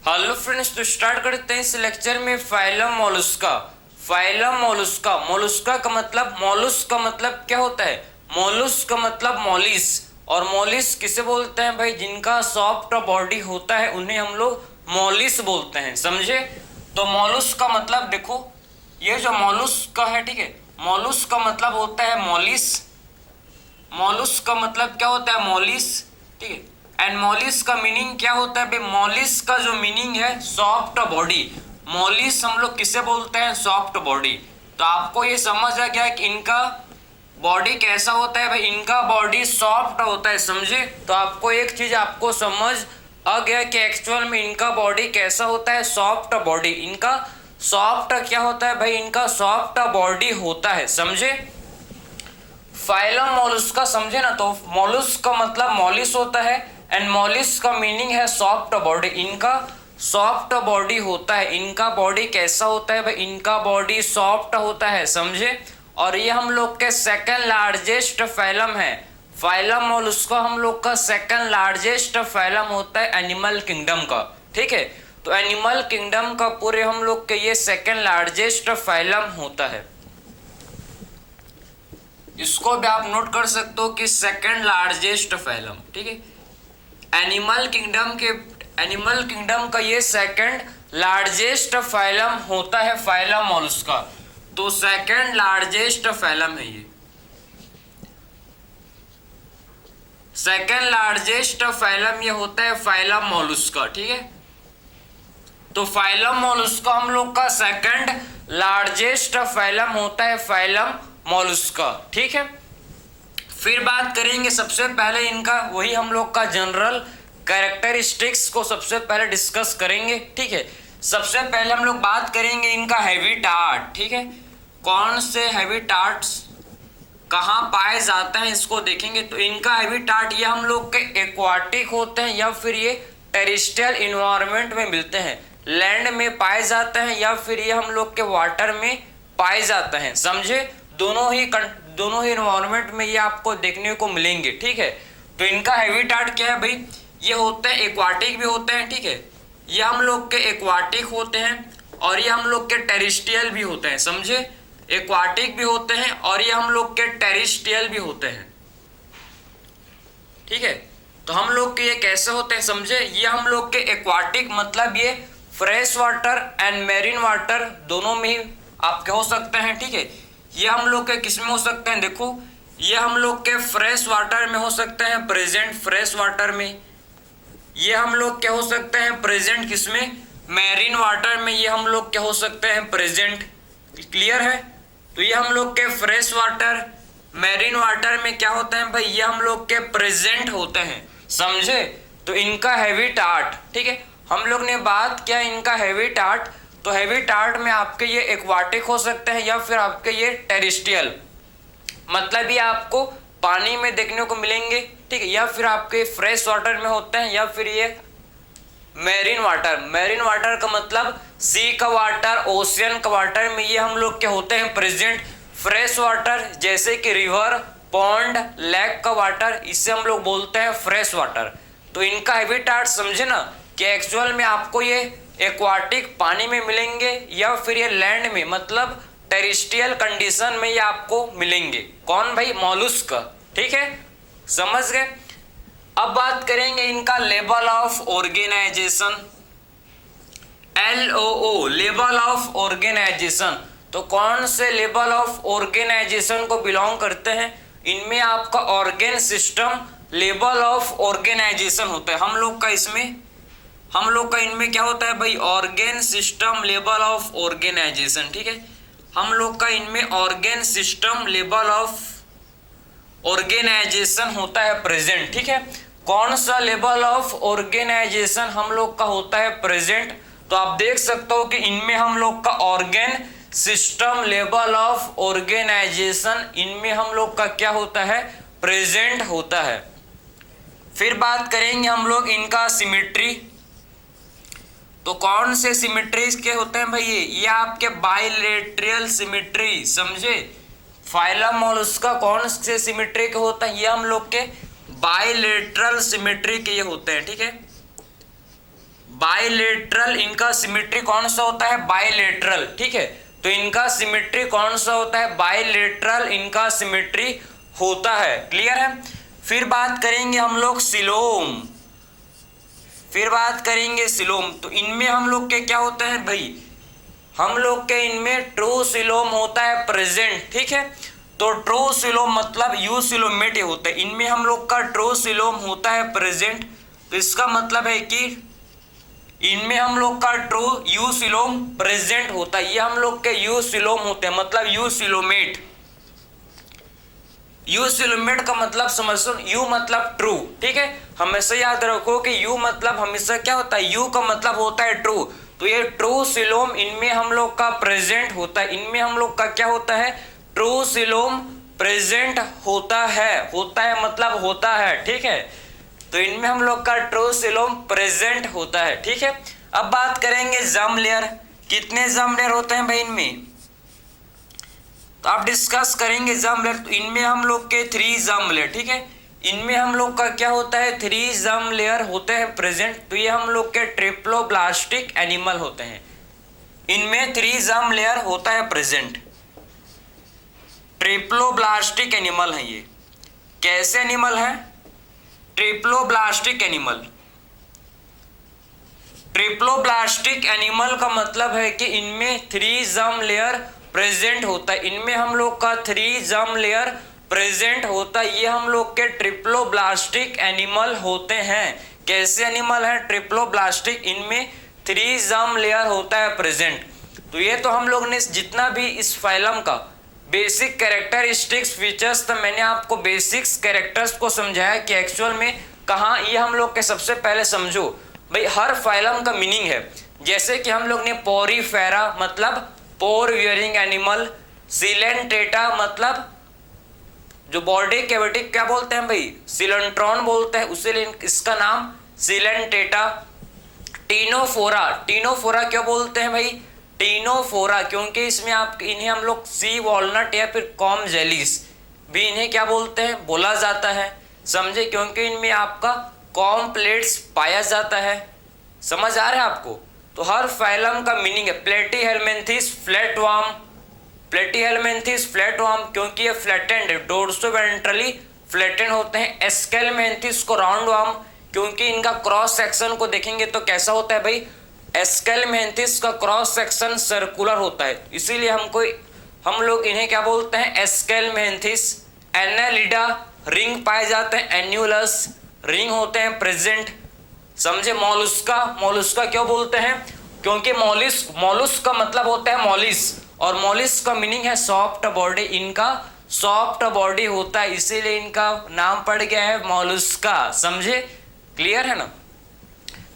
Hello friends, तो start करते हैं इस लेक्चर में phylum Mollusca. Phylum Mollusca, Mollusca का मतलब, मोलस्क का मतलब क्या होता है? मोलस्क का मतलब मोलिस, और मोलिस किसे बोलते हैं भाई? जिनका सॉफ्ट बॉडी होता है उन्हें हम लोग मोलिस बोलते हैं, समझे? तो मोलस्क का मतलब देखो, ये जो मोलस्क है, ठीक है, मोलस्क का मतलब होता है मोलिस। मोलस्क का मतलब क्या होता है? मोलिस, ठीक है। एंड मोलिस का मीनिंग क्या होता है भाई? मोलिस का जो मीनिंग है सॉफ्ट बॉडी। मोलिस हम लोग किसे बोलते हैं? Soft body. तो आपको ये समझ आ गया कि इनका बॉडी कैसा होता है भाई? इनका बॉडी सॉफ्ट होता है, समझे? तो आपको एक चीज आपको समझ आ गया कि एक्चुअल में इनका बॉडी कैसा होता है? Soft body. इनका सॉफ्ट क्या होता है भाई? इनका सॉफ्ट बॉडी होता है, समझे? फाइलम मोलस्का, समझे ना? तो मोलस्क का मतलब मोलिस होता है, एंड मोलिस का मीनिंग है सॉफ्ट बॉडी। इनका सॉफ्ट बॉडी होता है। इनका बॉडी कैसा होता है भाई? इनका बॉडी सॉफ्ट होता है, समझे? और ये हम लोग के सेकंड लार्जेस्ट फाइलम है। फाइलम मोलस्का हम लोग का सेकंड लार्जेस्ट फाइलम होता है एनिमल किंगडम का, ठीक है। तो एनिमल किंगडम का पूरे हम लोग के ये सेकंड लार्जेस्ट फाइलम होता है। इसको भी आप नोट कर सकते हो कि सेकंड लार्जेस्ट फाइलम, ठीक है। एनिमल किंगडम का ये सेकंड लार्जेस्ट फाइलम होता है फाइलम मोलस्का। तो सेकंड लार्जेस्ट फाइलम है ये, सेकंड लार्जेस्ट फाइलम ये होता है फाइलम मोलस्का, ठीक है। तो फाइलम मोलस्का हम लोग का सेकंड लार्जेस्ट फाइलम होता है फाइलम मोलस्का, ठीक है। फिर बात करेंगे सबसे पहले इनका, वही हम लोग का जनरल कैरेक्टरिस्टिक्स को सबसे पहले डिस्कस करेंगे, ठीक है। सबसे पहले हम लोग बात करेंगे इनका हैबिटाट, ठीक है। कौन से हैबिटाट्स कहाँ पाए जाते हैं इसको देखेंगे। तो इनका हैबिटाट ये हम लोग के एक्वाटिक होते हैं या फिर ये टेरेस्ट्रियल इन्वायरमेंट में मिलते हैं, लैंड में पाए जाते हैं या फिर ये हम लोग के वाटर में पाए जाते हैं, समझे? दोनों ही इन्वायरमेंट में ये आपको देखने को मिलेंगे, ठीक है। तो इनका हैबिटाट क्या है भाई? ये होते हैं एक्वाटिक भी होते हैं, ठीक है। ये हम लोग के एक्वाटिक होते हैं और ये हम लोग के टेरेस्ट्रियल भी होते हैं, समझे? एक्वाटिक भी होते हैं और ये हम लोग के टेरेस्ट्रियल भी होते हैं, ठीक है। तो हम लोग के ये कैसे होते हैं, समझे? ये हम लोग के एक्वाटिक मतलब ये fresh water and marine water दोनों में ही आपके हो सकते हैं, ठीक है। ये हम लोग के किस में हो सकते हैं? देखो, ये हम लोग के फ्रेश वाटर में हो सकते हैं, प्रेजेंट फ्रेश वाटर में। ये हम लोग क्या हो सकते हैं? प्रेजेंट किसमें? मैरीन वाटर में। ये हम लोग क्या हो सकते हैं? प्रेजेंट। क्लियर है? तो ये हम लोग के फ्रेश वाटर, मैरीन वाटर में क्या होते हैं भाई? ये हम लोग के प्रेजेंट होते हैं, समझे? तो इनका हैबिटाट, ठीक है। हम लोग ने बात किया इनका हैबिटाट, तो हैबिटाट में आपके ये एक्वाटिक हो सकते हैं या फिर आपके ये टेरेस्ट्रियल, मतलब ये आपको पानी में देखने को मिलेंगे, ठीक है, या फिर आपके फ्रेश वाटर में होते हैं या फिर ये मैरीन वाटर। मैरीन वाटर का मतलब सी का वाटर, ओशियन का वाटर में ये हम लोग क्या होते हैं? प्रेजेंट। फ्रेश वाटर जैसे कि रिवर, पॉन्ड, लेक का वाटर, इसे हम लोग बोलते हैं फ्रेश वाटर। तो इनका हैबिटाट समझे ना कि एक्चुअल में आपको ये एक्वाटिक पानी में मिलेंगे या फिर ये लैंड में, मतलब टेरेस्ट्रियल कंडीशन में ये आपको मिलेंगे। कौन भाई? मॉलस्क, ठीक है, समझ गए। अब बात करेंगे इनका level of organisation, LOO, level of organisation. तो कौन से लेवल ऑफ ऑर्गेनाइजेशन को बिलोंग करते हैं? इनमें आपका organ system level of organisation होता है। हम लोग का इनमें क्या होता है भाई? Organ system level of organisation, ठीक है। हम लोग का इनमें organ system level of organisation होता है प्रेजेंट, ठीक है। कौन सा लेवल ऑफ ऑर्गेनाइजेशन हम लोग का होता है? प्रेजेंट। तो आप देख सकते हो कि इनमें हम लोग का organ system level of organisation, इनमें हम लोग का क्या होता है? प्रेजेंट होता है। फिर बात करेंगे हम लोग इनका सिमेट्री। तो कौन से सिमेट्रीज के होते हैं भाई? ये आपके बाइलेटरल सिमेट्री, समझे? फाइलम मोलस्का कौन से सिमेट्री के होता है? ये हम लोग के बाइलेटरल सिमेट्री के ये होते हैं, ठीक है। बाइलेटरल, इनका सिमेट्री कौन सा होता है? बाइलेटरल, ठीक है। तो इनका सिमेट्री कौन सा होता है? बाइलेटरल इनका सिमेट्री होता है। क्लियर है। फिर बात करेंगे हम लोग सिलोम, फिर बात करेंगे सिलोम। तो इनमें हम लोग के क्या होता है भाई? हम लोग के इनमें ट्रू सिलोम होता है प्रेजेंट, ठीक है। तो ट्रू सिलोम मतलब यू सिलोमेट होता है, इनमें हम लोग का ट्रू सिलोम होता है प्रेजेंट। तो इसका मतलब है कि इनमें हम लोग का ट्रू यू सिलोम प्रेजेंट होता है, ये हम लोग के यू सिलोम होते हैं, मतलब यू सिलोमेट। यू सिलोमेट का मतलब समझो, यू मतलब ट्रू, ठीक है। हमेशा याद रखो कि यू मतलब हमेशा क्या होता है? यू का मतलब होता है ट्रू। तो ये ट्रू सिलोम इनमें हम लोग का प्रेजेंट होता है, इनमें हम लोग का क्या होता है? ट्रू सिलोम प्रेजेंट होता है मतलब होता है, ठीक है। तो इनमें हम लोग का ट्रू सिलोम प्रेजेंट होता है, ठीक है। अब बात करेंगे जर्म लेयर, कितने जर्म लेयर होते हैं भाई इनमें? तो आप डिस्कस करेंगे जर्म लेयर। तो इनमें हम लोग के 3 जर्म लेयर, ठीक है। इनमें हम लोग का क्या होता है? 3 जर्म लेयर होते हैं प्रेजेंट। तो ये हम लोग के ट्रिप्लोब्लास्टिक एनिमल होते हैं, इनमें 3 जर्म लेयर होता है प्रेजेंट। ट्रिप्लोब्लास्टिक एनिमल है ये। कैसे एनिमल है? Triploblastic animal. ट्रिप्लोब्लास्टिक एनिमल का मतलब है कि इनमें 3 जर्म लेयर प्रेजेंट होता है, इनमें हम लोग का 3 जर्म लेयर प्रेजेंट होता है, ये हम लोग के ट्रिप्लोब्लास्टिक एनिमल होते हैं। कैसे एनिमल है? ट्रिप्लोब्लास्टिक, इनमें 3 जर्म लेयर होता है प्रेजेंट। तो ये तो हम लोग ने जितना भी इस फाइलम का बेसिक कैरेक्टरिस्टिक्स फीचर्स, तो मैंने आपको बेसिक्स कैरेक्टर्स को समझाया कि एक्चुअल में कहाँ, ये हम लोग के सबसे पहले समझो भाई हर फाइलम का मीनिंग है। जैसे कि हम लोग ने पोरीफेरा मतलब पोर वियरिंग एनिमल, सिलेंटेटा मतलब जो बॉडी कैविटी क्या बोलते हैं भाई? सिलेंट्रॉन बोलते हैं, उसीलिए इसका नाम सिलेंटेटा। टीनोफोरा, टीनोफोरा क्यों बोलते हैं भाई? टीनोफोरा क्योंकि इसमें आप इन्हें हम लोग सी वॉलनट या फिर कॉम जेलीस भी इन्हें क्या बोलते हैं? बोला जाता है, समझे? क्योंकि इनमें आपका कॉम्प्लेट्स पाया जाता है। समझ आ रहा है आपको? तो हर फाइलम का मीनिंग है। प्लेटीहेलमिन्थेस फ्लैटवर्म, प्लेटीहेलमिन्थेस फ्लैटवर्म क्योंकि ये फ्लैटेंड है, डोर्सोवेंट्रली फ्लैटेंड होते हैं। एस्केलमिन्थेस को राउंडवर्म क्योंकि इनका क्रॉस सेक्शन को देखेंगे तो कैसा होता है भाई? एस्केलमिन्थेस का क्रॉस सेक्शन सर्कुलर होता है, इसीलिए हम लोग इन्हें क्या बोलते हैं? एस्केलमिन्थेस। एनालिडा रिंग पाए जाते हैं, एन्यूलस रिंग होते हैं प्रेजेंट, समझे? मॉलुस्का, मॉलुस्का क्यों बोलते हैं? क्योंकि मॉलुस्क का मतलब होता है मॉलिस, और मॉलिस का मीनिंग है सॉफ्ट बॉडी, इनका सॉफ्ट बॉडी होता है, इसीलिए इनका नाम पड़ गया है मॉलुस्का, समझे? क्लियर है ना?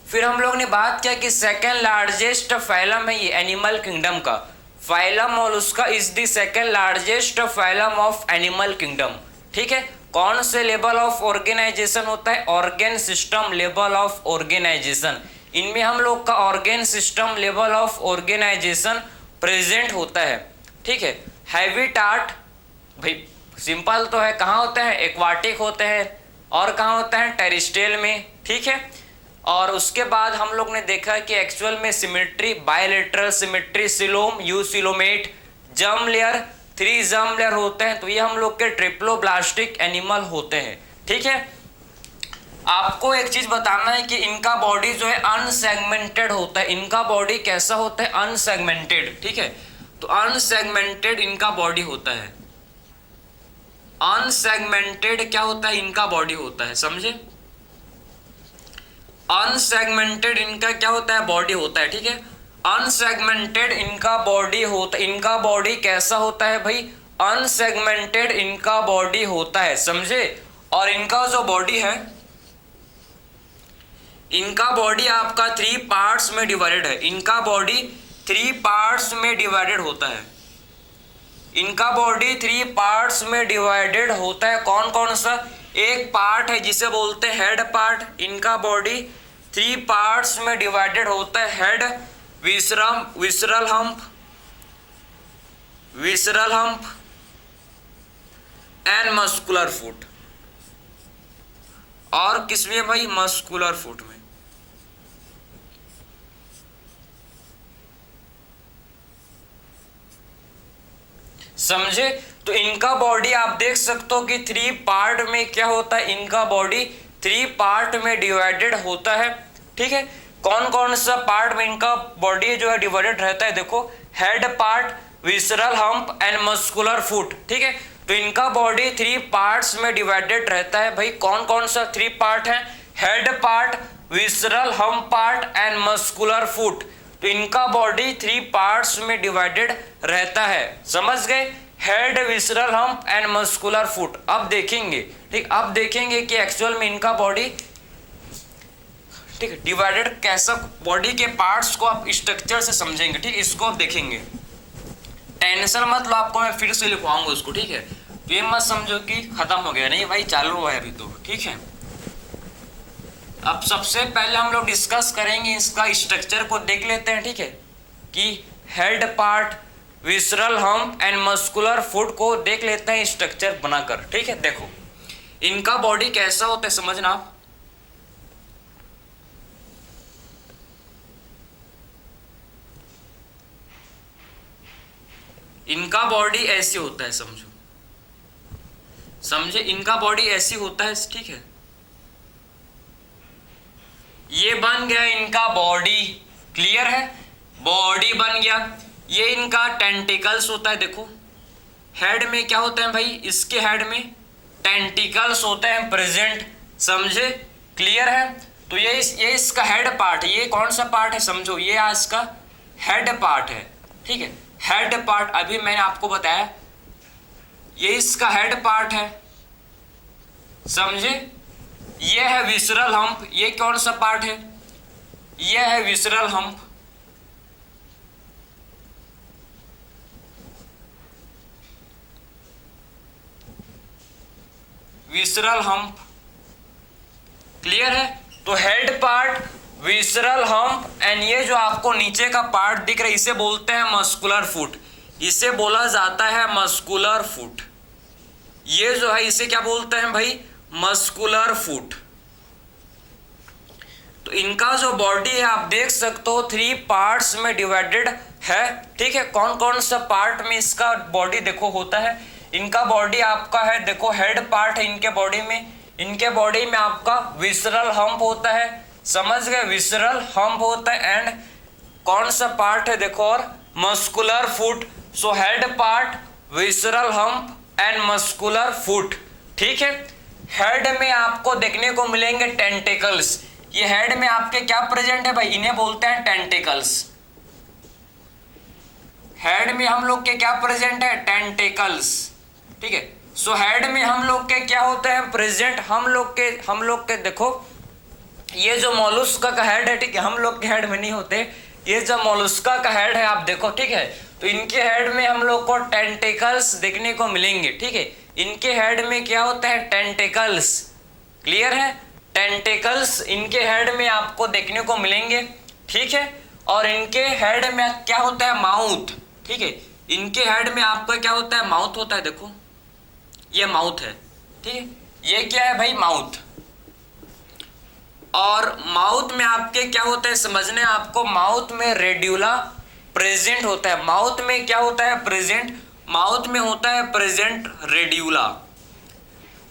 फिर हम लोग ने बात किया कि सेकेंड लार्जेस्ट फाइलम है ये एनिमल किंगडम का। Phylum mollusca is the second largest phylum of animal kingdom, ठीक है। कौन से लेवल ऑफ ऑर्गेनाइजेशन होता है? Organ system level of organisation. इनमें हम लोग का organ system level of organisation present होता है, ठीक है। हैबिटाट भाई सिंपल तो है, कहाँ होते हैं? एक्वाटिक होते हैं, और कहाँ होता है? टेरिस्ट्रियल में, ठीक है। और उसके बाद हम लोग ने देखा कि एक्चुअल में symmetry, bilateral symmetry, coelom, you coelomate, germ layer, 3 germ layer होते हैं। तो ये हम लोग के ट्रिप्लोब्लास्टिक एनिमल होते हैं, ठीक है। आपको एक चीज बताना है कि इनका बॉडी जो है अनसेगमेंटेड होता है। इनका बॉडी कैसा होता है? अनसेगमेंटेड, ठीक है। तो अनसेगमेंटेड इनका बॉडी होता है। अनसेगमेंटेड क्या होता है? इनका बॉडी होता है, समझे? अनसेगमेंटेड इनका क्या होता है? बॉडी होता है, ठीक है। अनसेगमेंटेड इनका बॉडी होता है। इनका बॉडी कैसा होता है भाई? अनसेगमेंटेड इनका बॉडी होता है, समझे? और इनका जो बॉडी है, इनका बॉडी आपका 3 पार्ट्स में डिवाइडेड है। इनका बॉडी 3 पार्ट्स में डिवाइडेड होता है। इनका बॉडी 3 पार्ट्स में डिवाइडेड होता है। कौन कौन सा? एक पार्ट है जिसे बोलते हैं हेड पार्ट। इनका बॉडी 3 पार्ट्स में डिवाइडेड होता है। Head, visceral hump and muscular foot. और किसमें भाई? मस्कुलर फुट में। समझे। तो इनका बॉडी आप देख सकते हो कि 3 पार्ट में क्या होता है, इनका बॉडी 3 पार्ट में डिवाइडेड होता है। ठीक है, कौन कौन सा पार्ट में इनका बॉडी जो है डिवाइडेड रहता है, देखो head part, visceral hump and muscular foot. ठीक है, तो इनका बॉडी 3 पार्ट्स में डिवाइडेड रहता है। भाई कौन कौन सा 3 पार्ट है, head part, visceral hump part and muscular foot. तो इनका बॉडी 3 पार्ट्स में डिवाइडेड रहता है, समझ गए, head, visceral hump and muscular foot. अब देखेंगे, ठीक, अब देखेंगे कि एक्चुअल में इनका बॉडी, ठीक है, डिवाइडेड कैसा, बॉडी के पार्ट्स को आप स्ट्रक्चर से समझेंगे। ठीक, इसको आप देखेंगे, टेंशन मत लो, आपको मैं फिर से लिखवाऊंगा उसको। ठीक है, तो ये मत समझो कि खत्म हो गया, नहीं भाई चालू हुआ है अभी तो। ठीक है, अब सबसे पहले हम लोग डिस्कस करेंगे इसका स्ट्रक्चर को देख लेते हैं। ठीक है, कि head part, visceral hump and muscular foot को देख लेते हैं स्ट्रक्चर बनाकर। ठीक है, देखो इनका बॉडी कैसा होता है समझना आप। इनका बॉडी ऐसे होता है, समझो, समझे, इनका बॉडी ऐसी होता है। ठीक है, ये बन गया इनका बॉडी, क्लियर है, बॉडी बन गया। ये इनका टेंटिकल्स होता है, देखो हेड में क्या होता है भाई, इसके हेड में टेंटिकल्स होते हैं प्रेजेंट, समझे, क्लियर है। तो ये इसका हेड पार्ट है, ये कौन सा पार्ट है समझो, ये इसका हेड पार्ट है। ठीक है, हेड पार्ट अभी मैंने आपको बताया, ये इसका हेड पार्ट है, समझे। ये है विसरल हम्प, ये कौन सा पार्ट है, ये है visceral hump. Visceral hump, clear है। तो head part, visceral hump and ये जो आपको नीचे का पार्ट दिख रहा है, इसे बोलते हैं मस्कुलर फुट, इसे बोला जाता है मस्कुलर फुट। ये जो है इसे क्या बोलते हैं भाई, मस्कुलर फुट। तो इनका जो बॉडी है आप देख सकते हो 3 पार्ट्स में डिवाइडेड है। ठीक है, कौन कौन सा पार्ट में इसका बॉडी देखो होता है, इनका बॉडी आपका है, देखो हेड पार्ट है इनके बॉडी में, इनके बॉडी में आपका विसरल हम्प होता है, समझ गए, विसरल हम्प होता है एंड कौन सा पार्ट है देखो, और muscular foot. So head part, visceral hump and muscular foot. ठीक है, हेड में आपको देखने को मिलेंगे टेंटिकल्स। ये हेड में आपके क्या प्रेजेंट है भाई, इन्हें बोलते हैं टेंटिकल्स। हेड में हम लोग के क्या प्रेजेंट है, टेंटिकल्स। ठीक है, सो हेड में हम लोग के क्या होते हैं प्रेजेंट, हम लोग के देखो ये जो मोलस्का का हेड है, ठीक है, हम लोग के हेड में नहीं होते, ये जो मोलस्का का हेड है आप देखो। ठीक है, तो इनके हेड में हम लोग को टेंटिकल्स देखने को मिलेंगे। ठीक है, इनके हेड में क्या होता है, टेंटिकल्स, क्लियर है, टेंटिकल्स इनके हेड में आपको देखने को मिलेंगे। ठीक है, और इनके हेड में क्या होता है, माउथ। ठीक है, इनके हेड में आपका क्या होता है, माउथ होता है, देखो ये माउथ है। ठीक है, ये क्या है भाई, माउथ। और माउथ में आपके क्या होता है समझने, आपको माउथ में रेड्यूला प्रेजेंट होता है। माउथ में क्या होता है प्रेजेंट, माउथ में होता है प्रेजेंट रेड्यूला।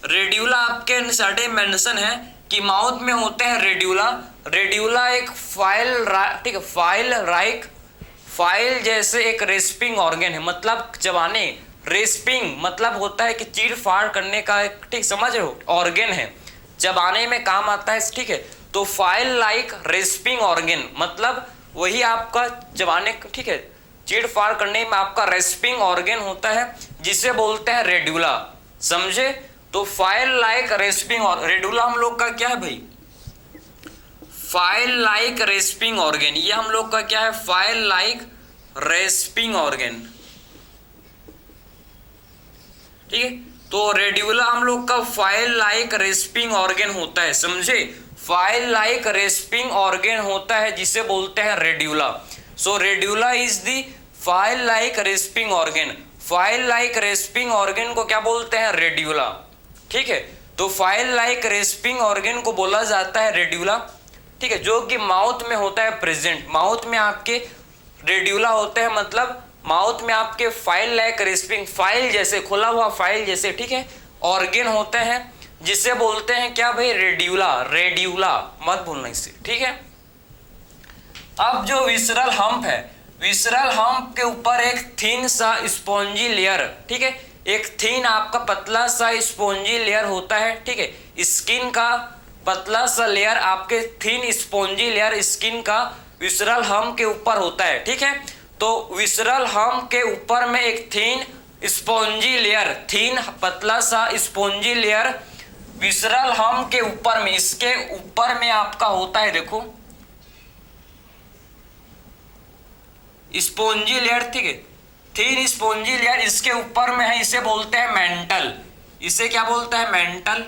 रेड्यूला आपके सारे मेंशन है कि माउथ में होते हैं रेड्यूला। रेड्यूला एक फाइल, ठीक है, फाइल जैसे एक रेस्पिंग ऑर्गन है, मतलब चबाने, रेस्पिंग मतलब होता है कि चीर फाड़ करने का एक, ठीक, समझ रहे हो, ऑर्गन है, चबाने में काम आता है। ठीक है, तो फाइल लाइक रेस्पिंग ऑर्गन मतलब वही आपका चबाने, ठीक है, चीर फाड़ करने में आपका रेस्पिंग ऑर्गन होता है, जिसे बोलते हैं रेड्यूला, समझे। तो फाइल लाइक रेस्पिंग, और रेड्यूला हम लोग का क्या है भाई, फाइल लाइक रेस्पिंग ऑर्गन, ये हम लोग का क्या है, फाइल लाइक रेस्पिंग ऑर्गन। ठीक है, तो रेड्यूला हम लोग का फाइल लाइक रेस्पिंग ऑर्गन होता है, समझे, फाइल लाइक रेस्पिंग ऑर्गन होता है, जिसे बोलते हैं radula. So radula is the file like respiring organ. File like respiring organ को क्या बोलते हैं, रेड्यूला। ठीक है, तो फाइल लाइक रेस्पिंग ऑर्गन को बोला जाता है रेड्यूला। ठीक है, जो कि माउथ में होता है प्रेजेंट, माउथ में आपके रेड्यूला होते हैं, मतलब माउथ में आपके फाइल लाइक रेस्पिंग, फाइल जैसे, खुला हुआ फाइल जैसे, ठीक है, ऑर्गन होते हैं जिसे बोलते हैं क्या भाई, रेड्यूला, रेड्यूला मत भूलना इससे, ठीक है। अब जो विसरल हम्प है, विसरल हम्प के ऊपर एक थिन सा स्पॉन्जी लेयर, ठीक है, एक थिन आपका पतला सा स्पॉन्जी लेयर होता है, ठीक है, स्किन का पतला सा लेयर, आपके थिन स्पॉन्जी लेयर स्किन का विसरल हम्प के ऊपर होता है, ठीक है। तो विसरल हम्प के ऊपर में एक थिन स्पॉन्जी लेयर, थिन पतला सा स्पॉन्जी लेयर विसरल हम्प के ऊपर में, इसके ऊपर में आपका होता है, देखो स्पॉन्जी लेयर, ठीक है, थिन स्पॉन्जी लेयर इसके ऊपर में है, इसे बोलते हैं मेंटल, इसे क्या बोलते हैं, मेंटल,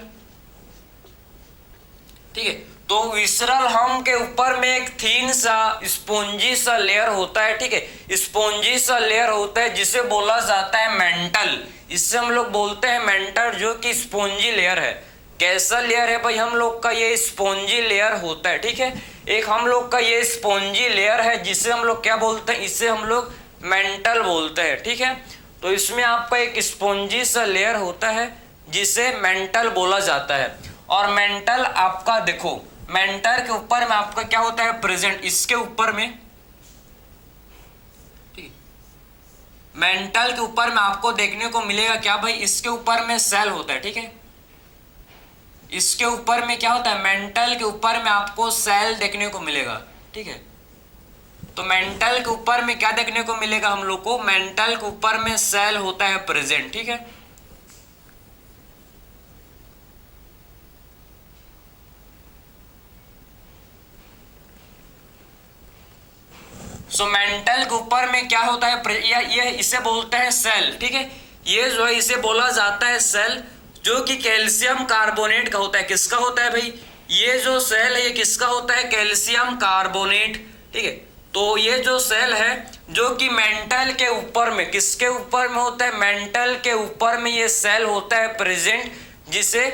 ठीक है। तो विसरल हम्प के ऊपर में एक थिन सा स्पॉन्जी सा लेयर होता है, ठीक है, स्पॉन्जी सा लेयर होता है जिसे बोला जाता है मेंटल, इससे हम लोग बोलते हैं मेंटल, जो कि स्पॉन्जी लेयर है। कैसा लेयर है भाई, हम लोग का ये स्पॉन्जी लेयर होता है, ठीक है, एक हम लोग का ये स्पॉन्जी लेयर है जिसे हम लोग क्या बोलते हैं, इसे हम लोग मेंटल बोलते हैं, ठीक है। तो इसमें आपका एक स्पॉन्जी सा लेयर होता है जिसे मेंटल बोला जाता है। और मेंटल आपका देखो, मेंटल के ऊपर में आपका क्या होता है, प्रेजेंट, इसके ऊपर में, ठीक, मेंटल के ऊपर में आपको देखने को मिलेगा क्या भाई, इसके ऊपर में सेल होता है, ठीक है, इसके ऊपर में क्या होता है, मेंटल के ऊपर में आपको सेल देखने को मिलेगा, ठीक है। तो मेंटल के ऊपर में क्या देखने को मिलेगा हम लोग को, मेंटल के ऊपर में सेल होता है प्रेजेंट, ठीक है। सो मेंटल के ऊपर में क्या होता है, ये इसे बोलते हैं सेल, ठीक है, ये जो है इसे बोला जाता है सेल, जो कि कैल्शियम कार्बोनेट का होता है। किसका होता है भाई, ये जो सेल है ये किसका होता है, कैल्शियम कार्बोनेट, ठीक है। तो ये जो सेल है जो कि मेंटल के ऊपर में, किसके ऊपर में होता है, मेंटल के ऊपर में ये सेल होता है प्रेजेंट, जिसे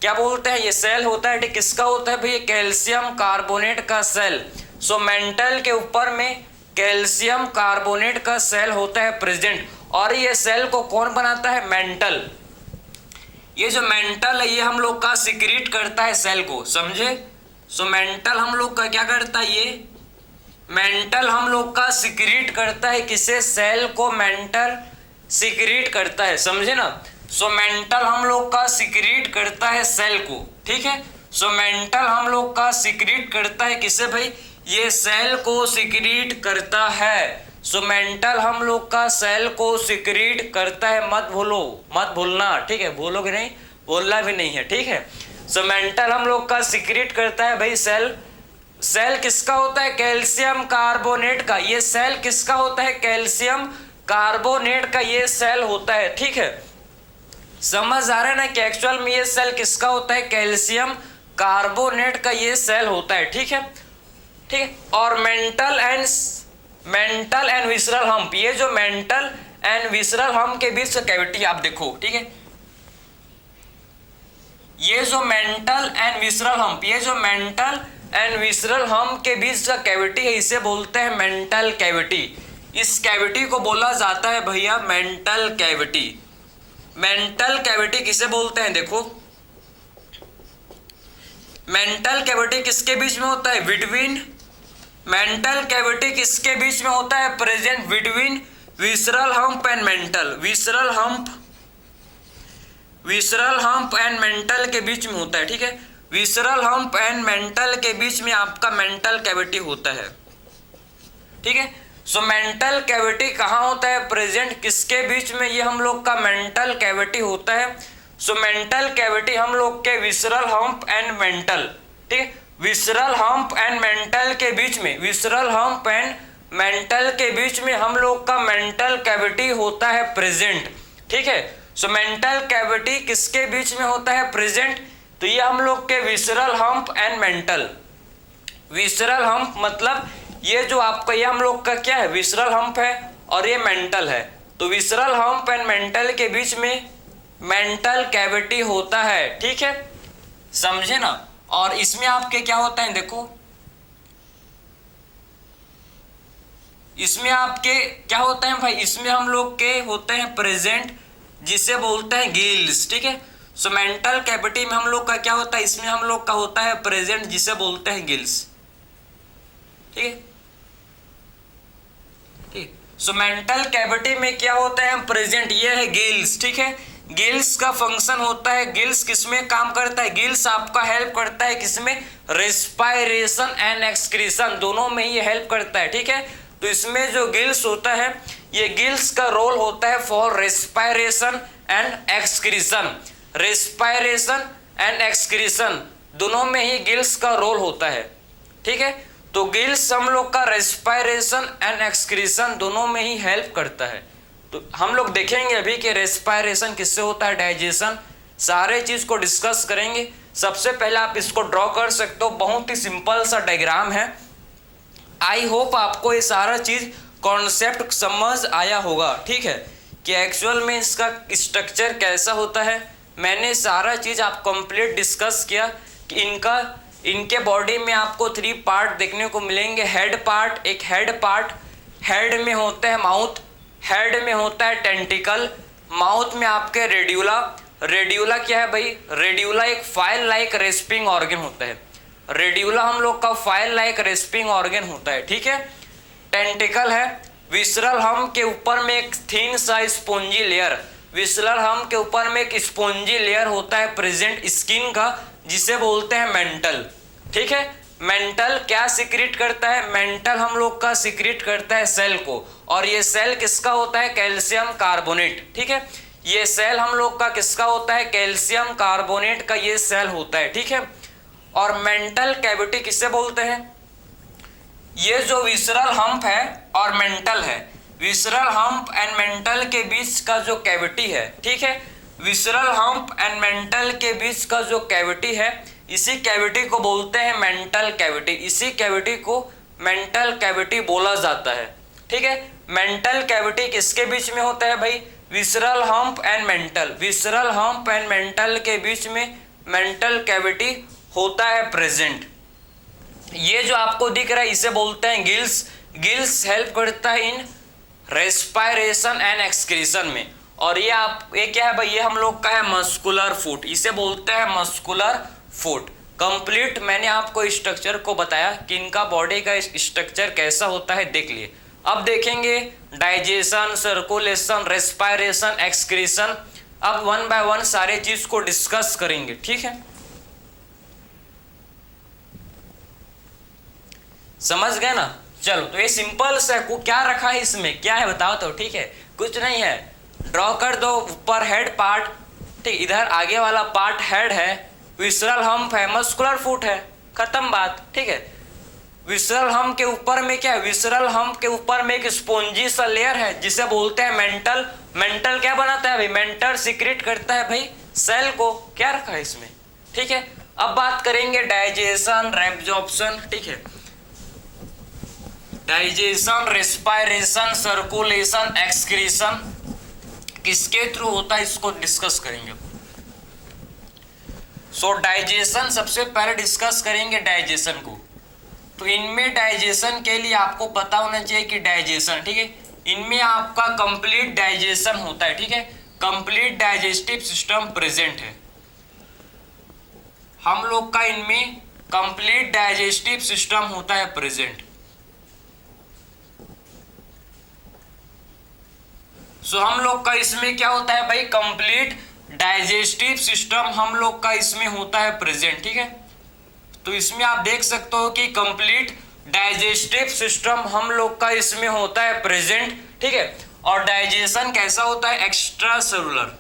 क्या बोलते हैं, ये सेल होता है, ठीक, किसका होता है भाई, कैल्शियम कार्बोनेट का सेल। सो मेंटल के ऊपर में कैल्शियम कार्बोनेट का सेल होता है प्रेजेंट, और ये सेल को कौन बनाता है, मेंटल। ये जो मेंटल है ये हम लोग का सिक्रीट करता है सेल को, समझे। सो मेंटल हम लोग का क्या करता है, ये मेंटल हम लोग का सिक्रीट करता है, किसे, सेल को मेंटल सिक्रीट करता है, समझे ना। सो मेंटल हम लोग का सिक्रीट करता है सेल को, ठीक है। सो मेंटल हम लोग का सिक्रीट करता है किसे भाई, ये सेल को सिक्रीट करता है। सो मेंटल हम लोग का सेल को सिक्रीट करता है, मत भूलो, मत भूलना, ठीक है, भूलोगे नहीं, बोलना भी नहीं है, ठीक है। सो मेंटल हम लोग का सिक्रीट करता है भाई सेल, सेल किसका होता है, कैल्शियम कार्बोनेट का, ये सेल किसका होता है, कैल्शियम कार्बोनेट का ये सेल होता है, ठीक है। समझ आ रहा है ना कि एक्चुअल में ये सेल किसका होता है, कैल्शियम कार्बोनेट का ये सेल होता है, ठीक है, ठीक है। और मेंटल एंड विसरल हम्प, ये जो मेंटल एंड विसरल हम्प के बीच का कैविटी आप देखो, ठीक है, ये जो मेंटल एंड विसरल हम्प, ये जो मेंटल एंड विसरल हम्प के बीच का कैविटी है इसे बोलते हैं मेंटल कैविटी। इस कैविटी को बोला जाता है भैया मेंटल कैविटी। मेंटल कैविटी किसे बोलते हैं, देखो मेंटल कैविटी किसके बीच में होता है, बिटवीन, मेंटल कैविटी किसके बीच में होता है, present between visceral hump and mental, visceral hump and mental के बीच में होता है, ठीक है। विसरल हम्प एंड मेंटल के बीच में आपका मेंटल कैविटी होता है, ठीक है। सो मेंटल कैविटी कहाँ होता है, प्रेजेंट किसके बीच में, ये हम लोग का मेंटल कैविटी होता है। सो मेंटल कैविटी हम लोग के विसरल हम्प एंड मेंटल, ठीक है, विसरल हम्प एंड मेंटल के बीच में, विसरल हम्प एंड मेंटल के बीच में हम लोग का मेंटल कैविटी होता है प्रेजेंट, ठीक है। सो मेंटल कैविटी किसके बीच में होता है, प्रेजेंट, तो ये हम लोग के visceral hump and mental, visceral hump मतलब ये जो आपका, ये हम लोग का क्या है, विसरल हम्प है और ये मेंटल है। तो विसरल हम्प एंड मेंटल के बीच में मेंटल कैविटी होता है, ठीक है, समझे ना। और इसमें आपके क्या होता है, देखो इसमें आपके क्या होते हैं भाई, इसमें हम लोग के होते हैं प्रेजेंट, जिसे बोलते हैं गिल्स, ठीक है। सो मेंटल कैविटी में हम लोग का क्या होता है, इसमें हम लोग का होता है प्रेजेंट, जिसे बोलते हैं गिल्स, ठीक है, ठीक। सो मेंटल कैविटी में क्या होता है प्रेजेंट, ये है गिल्स, ठीक है। गिल्स का फंक्शन होता है, गिल्स किसमें काम करता है, गिल्स आपका हेल्प करता है किसमें, रेस्पायरेशन एंड एक्सक्रीशन, दोनों में ही हेल्प करता है, ठीक है। तो इसमें जो गिल्स होता है, ये गिल्स का रोल होता है for respiration and excretion, respiration and excretion दोनों में ही गिल्स का रोल होता है, ठीक है। तो गिल्स हम लोग का रेस्पायरेशन एंड एक्सक्रीशन दोनों में ही हेल्प करता है। तो हम लोग देखेंगे अभी कि रेस्पायरेशन किससे होता है, डाइजेशन, सारे चीज को डिस्कस करेंगे। सबसे पहले आप इसको ड्रॉ कर सकते हो, बहुत ही सिंपल सा डायग्राम है। आई होप आपको ये सारा चीज कॉन्सेप्ट समझ आया होगा, ठीक है, कि एक्चुअल में इसका स्ट्रक्चर कैसा होता है। मैंने सारा चीज आप कंप्लीट डिस्कस किया कि इनके बॉडी में आपको 3 पार्ट देखने को मिलेंगे। हेड पार्ट, एक हेड पार्ट, हेड में होता है माउथ, हेड में होता है टेंटिकल, माउथ में आपके रेड्यूला। रेड्यूला क्या है भाई, रेड्यूला एक फाइल लाइक रेस्पिंग ऑर्गन होता है, रेड्यूला हम लोग का फाइल लाइक रेस्पिंग ऑर्गन होता है, ठीक है। टेंटिकल है, विसरल हम के ऊपर में एक थिन सा स्पॉन्जी लेयर, विसरल हम के ऊपर में एक स्पॉन्जी लेयर होता है प्रेजेंट स्किन का, जिसे बोलते हैं मेंटल, ठीक है। मेंटल क्या सिक्रीट करता है, मेंटल हम लोग का सिक्रीट करता है सेल को, और ये सेल किसका होता है, कैल्शियम कार्बोनेट, ठीक है। ये सेल हम लोग का किसका होता है, कैल्शियम कार्बोनेट का ये सेल होता है, ठीक है। और मेंटल कैविटी किससे बोलते हैं, ये जो विसरल हम्प है और मेंटल है, विसरल हम्प एंड मेंटल के बीच का जो कैविटी है, ठीक है, विसरल हम्प एंड मेंटल के बीच का जो कैविटी है, इसी कैविटी को बोलते हैं मेंटल कैविटी, इसी कैविटी को मेंटल कैविटी बोला जाता है, ठीक है। मेंटल कैविटी किसके बीच में होता है भाई, visceral hump and mental, visceral hump and mental के बीच में मेंटल कैविटी होता है प्रेजेंट। ये जो आपको दिख रहा है इसे बोलते हैं गिल्स, गिल्स हेल्प करता है इन रेस्पायरेशन एंड एक्सक्रीशन में। और ये क्या है भाई, ये हम लोग का है मस्कुलर फुट, इसे बोलते हैं मस्कुलर फुट। कंप्लीट मैंने आपको स्ट्रक्चर को बताया कि इनका बॉडी का स्ट्रक्चर कैसा होता है, देख लिए। अब देखेंगे डाइजेशन, सर्कुलेशन, रेस्पायरेशन, एक्सक्रीशन। अब 1 बाय 1 सारे चीज को डिस्कस करेंगे, ठीक है। समझ गए ना, चलो। तो ये सिंपल सा क्या रखा है इसमें, क्या है बताओ तो, ठीक है, कुछ नहीं है, ड्रॉ कर दो। ऊपर हेड पार्ट, ठीक, इधर आगे वाला पार्ट हेड है, विसरल हम्प है, मस्कुलर फुट है, खत्म बात, ठीक है। विसरल हम्प के ऊपर में क्या है, विसरल हम्प के ऊपर में एक स्पॉन्जी सा लेयर है, जिसे बोलते हैं मेंटल। मेंटल क्या बनाता है भाई, मेंटल सीक्रेट करता है भाई सेल को, क्या रखा है इसमें, ठीक है। अब बात करेंगे डाइजेशन, रेब्जॉर्प्शन, ठीक है, डाइजेशन, रेस्पायरेशन, सर्कुलेशन, एक्सक्रीशन किसके थ्रू होता है, इसको डिस्कस करेंगे। सो डाइजेशन सबसे पहले डिस्कस करेंगे डाइजेशन को। तो इनमें डाइजेशन के लिए आपको पता होना चाहिए कि डाइजेशन, ठीक है, इनमें आपका कंप्लीट डाइजेशन होता है, ठीक है, कंप्लीट डाइजेस्टिव सिस्टम प्रेजेंट है। हम लोग का इनमें कंप्लीट डाइजेस्टिव सिस्टम होता है प्रेजेंट। सो हम लोग का इसमें क्या होता है भाई, कंप्लीट डाइजेस्टिव सिस्टम हम लोग का इसमें होता है प्रेजेंट, ठीक है। तो इसमें आप देख सकते हो कि कंप्लीट डाइजेस्टिव सिस्टम हम लोग का इसमें होता है प्रेजेंट, ठीक है। और डाइजेशन कैसा होता है, एक्स्ट्रा सेलुलर,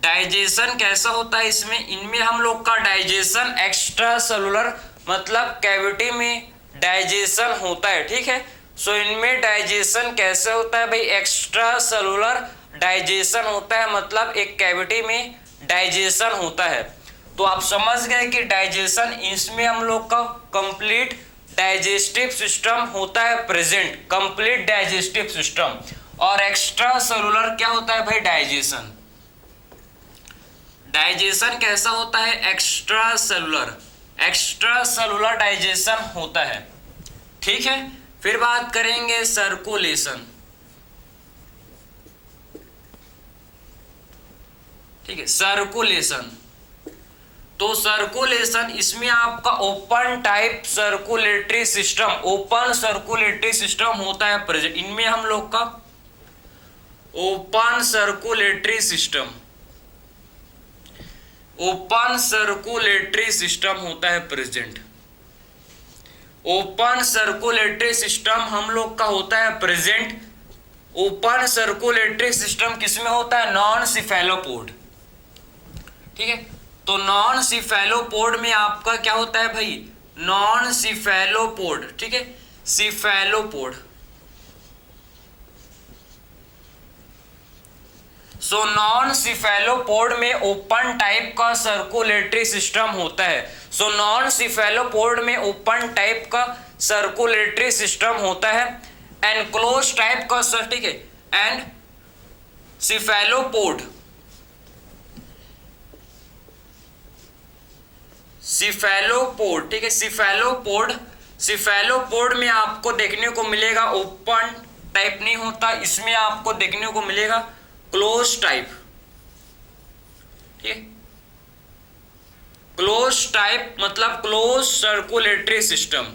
डाइजेशन कैसा होता है इसमें, इनमें हम लोग का डाइजेशन एक्स्ट्रा सेलुलर, मतलब कैविटी में डाइजेशन होता है, ठीक है। सो इनमें डाइजेशन कैसे होता है भाई, एक्स्ट्रा सेलुलर डाइजेशन होता है, मतलब एक कैविटी में डाइजेशन होता है। तो आप समझ गए कि डाइजेशन, इसमें हम लोग का कंप्लीट डाइजेस्टिव सिस्टम होता है प्रेजेंट, कंप्लीट डाइजेस्टिव सिस्टम। और एक्स्ट्रा सेलुलर क्या होता है भाई, डाइजेशन। डाइजेशन कैसा होता है, extra cellular, extra cellular digestion होता है। ठीक है, फिर बात करेंगे सर्कुलेशन। ठीक है, सर्कुलेशन। तो सर्कुलेशन, इसमें आपका open type circulatory system, open circulatory system होता है प्रेजेंट। इनमें हम लोग का open circulatory system, open circulatory system होता है प्रेजेंट। ओपन सर्कुलेटरी सिस्टम हम लोग का होता है प्रेजेंट। ओपन सर्कुलेटरी सिस्टम किसमें होता है? Non cephalopod. ठीक है, तो नॉन सिफेलोपोड में आपका क्या होता है भाई? Non cephalopod. ठीक है, सिफेलोपोड। सो नॉन सिफेलोपोड में ओपन टाइप का सर्कुलेटरी सिस्टम होता है। सो नॉन सिफेलोपोड में ओपन टाइप का सर्कुलेटरी सिस्टम होता है। एंड क्लोज टाइप का सर, ठीक है, एंड सिफेलोपोड, सिफेलोपोड, ठीक है, सिफेलोपोड, सिफेलोपोड में आपको देखने को मिलेगा ओपन टाइप नहीं होता, इसमें आपको देखने को मिलेगा क्लोज टाइप। ठीक है, क्लोज टाइप मतलब क्लोज सर्कुलेटरी सिस्टम।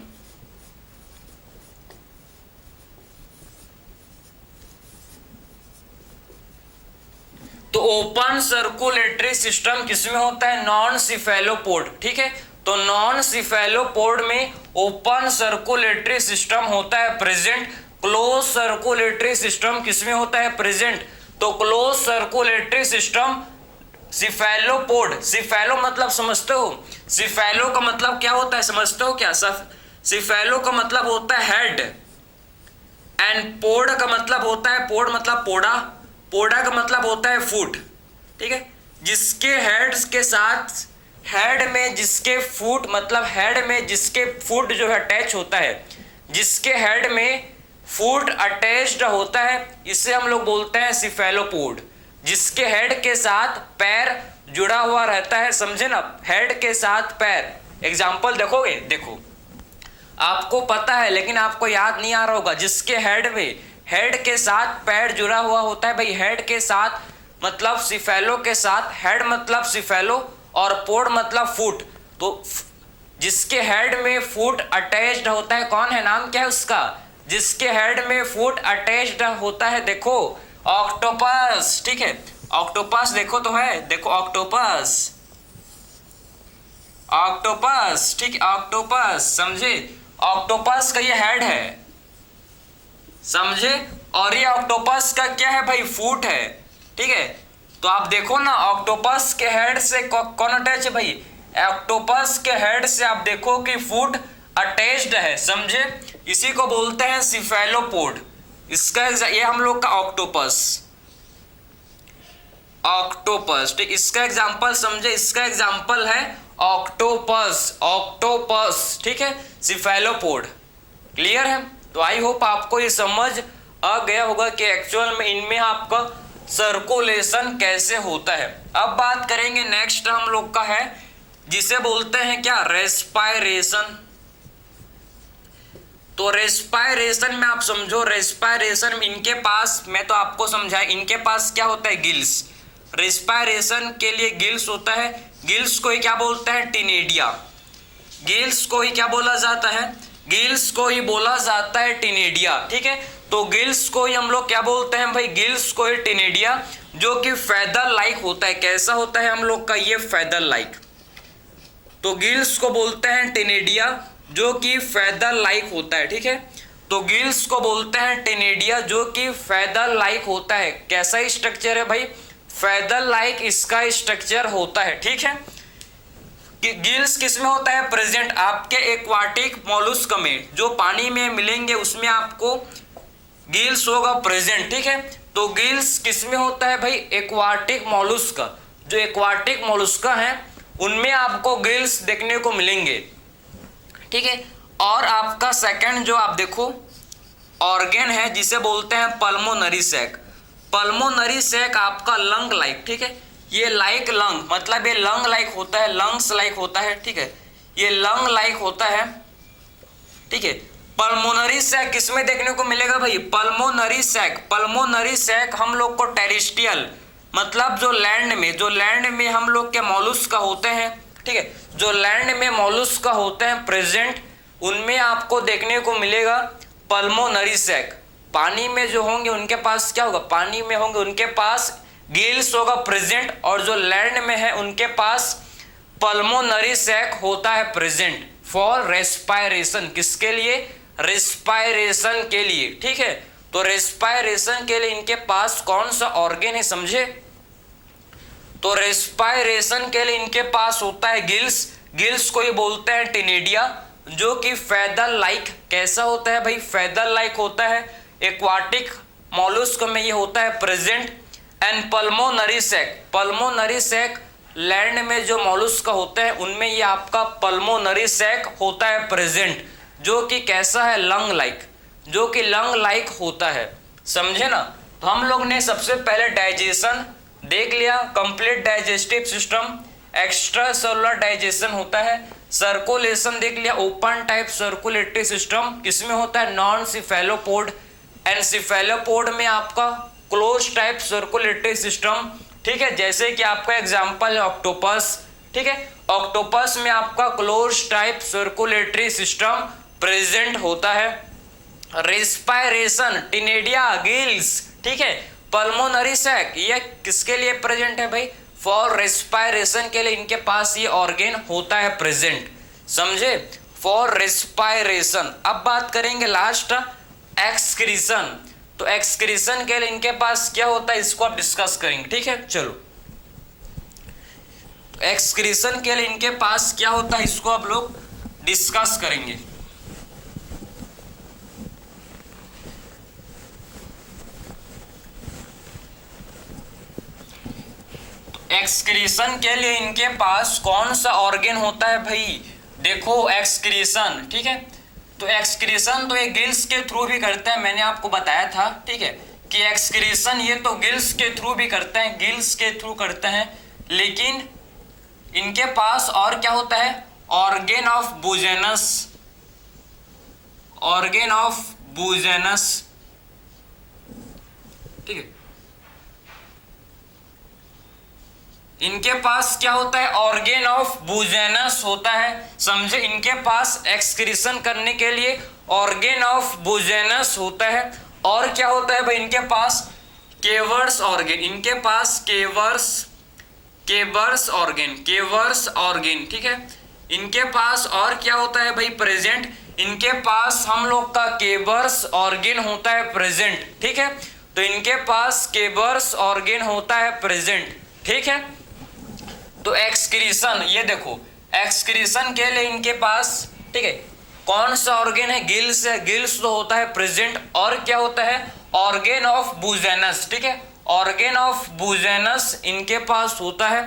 तो ओपन सर्कुलेटरी सिस्टम किसमें होता है? Non cephalopod. ठीक है, तो नॉन सिफेलोपोड में ओपन सर्कुलेटरी सिस्टम होता है प्रेजेंट। क्लोज सर्कुलेटरी सिस्टम किसमें होता है? प्रेजेंट। तो close circulatory system cephalopod, cephalo मतलब समझते हो? सिफेलो का मतलब क्या होता है समझते हो क्या? सिफेलो का मतलब होता है हेड, एंड पोड का मतलब होता है, पोड मतलब पोड़ा, पोड़ा का मतलब होता है फुट। ठीक है, जिसके हेड्स के साथ, हेड में जिसके फुट मतलब हेड में जिसके फुट जो है अटैच होता है, जिसके हेड में फुट अटैच्ड होता है, इसे हम लोग बोलते हैं सिफेलोपोड। जिसके हेड के साथ पैर जुड़ा हुआ रहता है, समझे ना? हेड के साथ पैर। एग्जाम्पल देखोगे, देखो आपको पता है लेकिन आपको याद नहीं आ रहा होगा। जिसके हेड में, हेड के साथ पैर जुड़ा हुआ होता है भाई, हेड के साथ मतलब सिफेलो के साथ, हेड मतलब सिफेलो और पोड मतलब फुट। तो जिसके हेड में फुट अटैच्ड होता है, कौन है? नाम क्या है उसका? जिसके हेड में फुट अटैच्ड होता है, देखो ऑक्टोपस। ठीक है, ऑक्टोपस देखो तो है, देखो ऑक्टोपस, ऑक्टोपस। ठीक, ऑक्टोपस, समझे? ऑक्टोपस का ये हेड है, समझे? और ये ऑक्टोपस का क्या है भाई? फुट है। ठीक है, तो आप देखो ना, ऑक्टोपस के हेड से कौन अटैच है भाई? ऑक्टोपस के हेड से आप देखो कि फुट अटैच्ड है, समझे? इसी को बोलते हैं सिफेलोपोड। इसका ये हम लोग का ऑक्टोपस, ऑक्टोपस। ठीक, इसका एग्जांपल समझे? इसका एग्जांपल है ऑक्टोपस, ऑक्टोपस। ठीक है, सिफेलोपोड। क्लियर है? तो आई होप आपको ये समझ आ गया होगा कि एक्चुअल में इनमें आपका सर्कुलेशन कैसे होता है। अब बात करेंगे नेक्स्ट हम लोग का है, जिसे बोलते हैं क्या? रेस्पायरेशन। तो रेस्पायरेशन में आप समझो, रेस्पायरेशन में इनके पास, मैं तो आपको समझाया, इनके पास क्या होता है? गिल्स। रेस्पायरेशन के लिए गिल्स होता है। गिल्स को ही क्या बोलते हैं? टिनेडिया। गिल्स को ही क्या बोला जाता है? गिल्स को ही बोला जाता है टिनेडिया। ठीक है, तो गिल्स को ही हम लोग क्या बोलते हैं भाई? गिल्स को ही टिनेडिया, जो कि फेदर लाइक होता है। कैसा होता है हम लोग का? ये फेदर लाइक। तो गिल्स को बोलते हैं टिनेडिया, जो कि फेदर लाइक होता है। ठीक है, तो गिल्स को बोलते हैं टिनेडिया, जो कि फेदर लाइक होता है। कैसा स्ट्रक्चर है भाई? फेदर लाइक इसका स्ट्रक्चर होता है। ठीक है, गिल्स किसमें होता है? प्रेजेंट आपके एक्वाटिक मोलस्क में, जो पानी में मिलेंगे उसमें आपको गिल्स होगा प्रेजेंट। ठीक है, तो गिल्स किसमें होता है भाई? Aquatic mollusc. जो एक्वाटिक मोलस्क हैं उनमें आपको गिल्स देखने को मिलेंगे। ठीक है, और आपका सेकंड जो आप देखो ऑर्गन है, जिसे बोलते हैं पल्मोनरी सैक। पल्मोनरी सैक आपका लंग लाइक। ठीक है, ये लाइक लंग मतलब ये लंग लाइक होता है, लंग्स लाइक होता है। ठीक है, ये लंग लाइक होता है, ठीक है। पल्मोनरी सैक किसमें देखने को मिलेगा भाई? Pulmonary sac. पल्मोनरी सैक हम लोग को टेरेस्ट्रियल मतलब जो लैंड में हम लोग के मॉलस्का होते हैं, ठीक है, जो लैंड में मॉलस्का होते हैं प्रेजेंट, उनमें आपको देखने को मिलेगा पल्मोनरी सैक। पानी में जो होंगे उनके पास क्या होगा? पानी में होंगे उनके पास गिल्स होगा प्रेजेंट, और जो लैंड में है उनके पास पल्मोनरी सैक होता है प्रेजेंट फॉर रेस्पायरेशन। किसके लिए? रेस्पायरेशन के लिए, ठीक है। तो रेस्पायरेशन के लिए इनके पास कौन सा ऑर्गन है, समझे? तो रेस्पायरेशन के लिए इनके पास होता है गिल्स। गिल्स को ये बोलते हैं टिनेडिया, जो कि फेदर लाइक कैसा होता है भाई? फेदर लाइक होता है। एक्वाटिक मॉलस्क में ये होता है present. And pulmonary sac, pulmonary sac land में जो मॉलस्क होते हैं उनमें ये आपका पल्मोनरी सैक होता है प्रेजेंट, जो कि कैसा है? लंग लाइक, जो कि लंग लाइक होता है, समझे ना। तो हम लोग ने सबसे पहले डाइजेशन देख लिया, complete digestive system, extracellular digestion होता है, सर्कुलेशन देख लिया, ओपन टाइप सर्कुलेटरी सिस्टम किसमें होता है? Non cephalopod. एंड सिफेलोपोड में आपका क्लोज टाइप सर्कुलेटरी सिस्टम, ठीक है, जैसे कि आपका एग्जांपल है ऑक्टोपस, ठीक है। ऑक्टोपस में आपका close type circulatory system present होता है। रेस्पायरेशन टिनेडिया, गिल्स, ठीक है। पल्मोनरी सैक ये किसके लिए प्रेजेंट है भाई? फॉर रेस्पायरेशन के लिए इनके पास ये ऑर्गन होता है प्रेजेंट, समझे? For respiration. अब बात करेंगे लास्ट एक्सक्रीशन। तो एक्सक्रीशन के लिए इनके पास क्या होता है, इसको आप डिस्कस करेंगे, ठीक है। चलो, एक्सक्रीशन के लिए इनके पास क्या होता है, इसको आप लोग डिस्कस करेंगे। एक्सक्रीशन के लिए इनके पास कौन सा ऑर्गन होता है भाई? देखो एक्सक्रीशन, ठीक है। तो एक्सक्रीशन तो ये गिल्स के थ्रू भी करते हैं, मैंने आपको बताया था, ठीक है, कि एक्सक्रीशन ये तो गिल्स के थ्रू भी करते हैं, गिल्स के थ्रू करते हैं, लेकिन इनके पास और क्या होता है? ऑर्गन ऑफ बूजेनस, ऑर्गन ऑफ बूजेनस, ठीक है। इनके पास क्या होता है? ऑर्गन ऑफ बूजेनस होता है, समझे? इनके पास एक्सक्रीशन करने के लिए ऑर्गन ऑफ बूजेनस होता है। और क्या होता है भाई इनके पास? केवर्स ऑर्गन, इनके पास केवर्स ऑर्गन, ठीक है। इनके पास और क्या होता है भाई प्रेजेंट? इनके पास हम लोग का केवर्स ऑर्गन होता है प्रेजेंट, ठीक है। तो इनके पास केवर्स ऑर्गन होता है प्रेजेंट, ठीक है। तो एक्सक्रीशन, ये देखो एक्सक्रीशन के लिए इनके पास, ठीक है, कौन सा ऑर्गन है? गिल्स है, गिल्स तो होता है प्रेजेंट। और क्या होता है? ऑर्गन ऑफ बूजेनस, ठीक है, ऑर्गन ऑफ बूजेनस इनके पास होता है।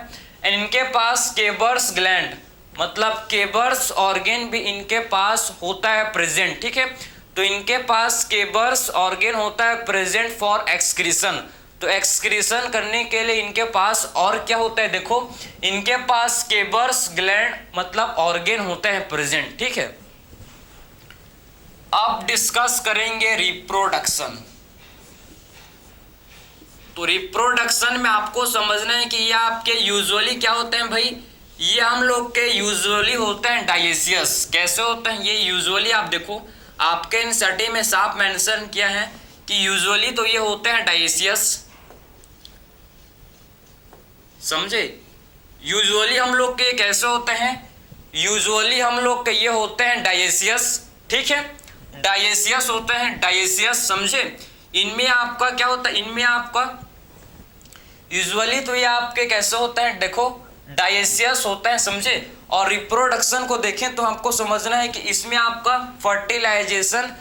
एंड इनके पास केबर्स ग्लैंड मतलब केबर्स ऑर्गन भी इनके पास होता है प्रेजेंट, ठीक है। तो इनके पास केबर्स ऑर्गन होता है प्रेजेंट फॉर एक्सक्रीशन। तो एक्सक्रीशन करने के लिए इनके पास और क्या होता है? देखो इनके पास केबर्स ग्लैंड मतलब ऑर्गन होते हैं प्रेजेंट, ठीक है। अब डिस्कस करेंगे रिप्रोडक्शन। तो रिप्रोडक्शन में आपको समझना है कि ये आपके यूजुअली क्या होते हैं भाई? ये हम लोग के यूजुअली होते हैं डायेसियस। कैसे होते हैं ये यूजुअली? आप देखो आपके इन स्टडी में साफ मेंशन किया है कि यूजुअली तो ये होते हैं डायेसियस, समझे? यूजुअली हम लोग के कैसे होते हैं? यूजुअली हम लोग के ये होते हैं डायेसियस, ठीक है, डायेसियस होते हैं, डायेसियस, समझे? इनमें आपका क्या होता है? इनमें आपका यूजुअली तो ये आपके कैसे होते हैं? देखो डायेसियस होते हैं, समझे? और रिप्रोडक्शन को देखें तो आपको समझना है कि इसमें आपका फर्टिलाइजेशन,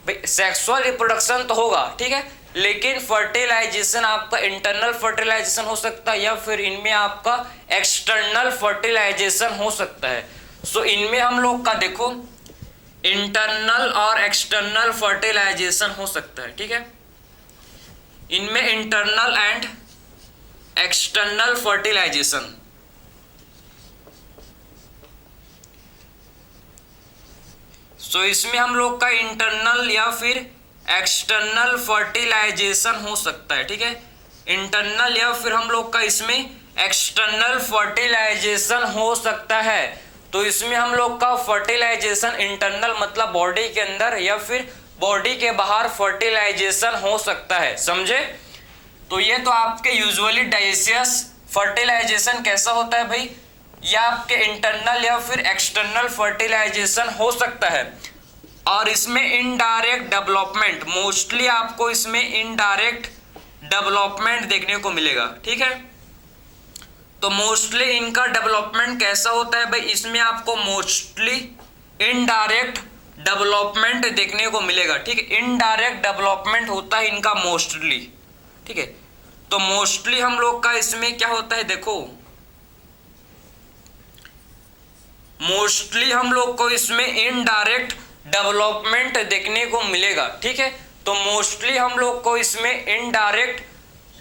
सेक्सुअल रिप्रोडक्शन तो होगा, ठीक है, लेकिन फर्टिलाइजेशन आपका इंटरनल फर्टिलाइजेशन हो सकता है या फिर इनमें आपका एक्सटर्नल फर्टिलाइजेशन हो सकता है। सो इनमें हम लोग का देखो इंटरनल और एक्सटर्नल फर्टिलाइजेशन हो सकता है, ठीक है। इनमें इंटरनल एंड एक्सटर्नल फर्टिलाइजेशन, सो इसमें हम लोग का इंटरनल या फिर एक्सटर्नल फर्टिलाइजेशन हो सकता है, ठीक है। इंटरनल या फिर हम लोग का इसमें एक्सटर्नल फर्टिलाइजेशन हो सकता है। तो इसमें हम लोग का फर्टिलाइजेशन इंटरनल मतलब बॉडी के अंदर या फिर बॉडी के बाहर फर्टिलाइजेशन हो सकता है, समझे। तो ये तो आपके यूजुअली डाइसियस फर्टिलाइजेशन कैसा होता है भाई, या आपके इंटरनल या फिर एक्सटर्नल फर्टिलाइजेशन हो सकता है। और इसमें इनडायरेक्ट डेवलपमेंट, मोस्टली आपको इसमें इनडायरेक्ट डेवलपमेंट देखने को मिलेगा, ठीक है। तो मोस्टली इनका डेवलपमेंट कैसा होता है भाई, इसमें आपको मोस्टली इनडायरेक्ट डेवलपमेंट देखने को मिलेगा, ठीक है। इनडायरेक्ट डेवलपमेंट होता है इनका मोस्टली, ठीक है। तो मोस्टली हम लोग का इसमें क्या होता है, देखो मोस्टली हम लोग को इसमें इनडायरेक्ट डेवलपमेंट देखने को मिलेगा, ठीक है। तो मोस्टली हम लोग को इसमें इनडायरेक्ट